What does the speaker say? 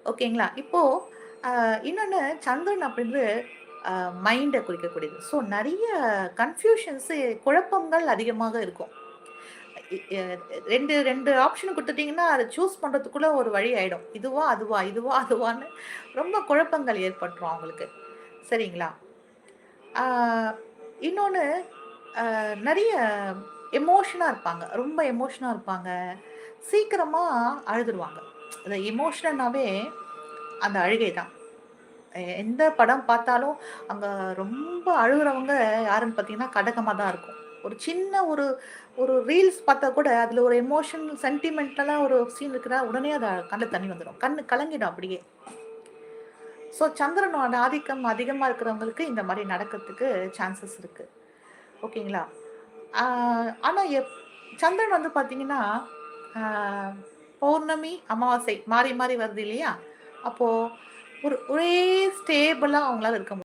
ஓகேங்களா? இப்போ இன்னொன்னு சந்திரன் அப்படின்றது மைண்ட குறிக்கக்கூடியது. ஸோ நெறைய கன்ஃப்யூஷன்ஸு குழப்பங்கள் அதிகமாக இருக்கும். இ எ 2 ஆப்ஷன் குடுத்துட்டீங்கன்னா, அத சூஸ் பண்றதுக்குள்ள ஒரு வழி ஆயிடும். இதுவா? அதுவா? இதுவா? அதுவான்னு ரொம்ப குழப்பங்கள் ஏற்பட்டுரும் அவங்களுக்கு. சரிங்களா? ஆ இன்னொன்னு நெறைய எமோஷனா இருப்பாங்க. ரொம்ப எமோஷனா இருப்பாங்க. சீக்கிரமா அழுதுருவாங்க. அந்த எமோஷனல்னாவே அந்த அழுகை தான். எந்த படம் பார்த்தாலும், அங்க ரொம்ப அழுகுறவங்க யாருன்னு பார்த்தீங்கன்னா, கடகமா தான் இருக்கும். ஒரு சின்ன ஒரு ஒரு ரீல்ஸ் பார்த்தா கூட, அதுல ஒரு எமோஷனல் சென்டிமென்டலா ஒரு சீன் இருக்குன்னா, உடனே அத கண்ல தண்ணி வந்துரும். கண்ணு கலங்கிடும் அப்படியே. ஸோ சந்திரனோட ஆதிக்கம் அதிகமா இருக்கிறவங்களுக்கு இந்த மாரி நடக்கிறதுக்கு சான்சஸ் இருக்கு. ஓகேங்களா? ஆ ஆனா சந்திரன் வந்து பார்த்தீங்கன்னா, ஆ பௌர்ணமி, அமாவாசை மாறி மாறி வருது இல்லையா? அப்போ ஒரே ஸ்டேபிளா அவங்களால இருக்க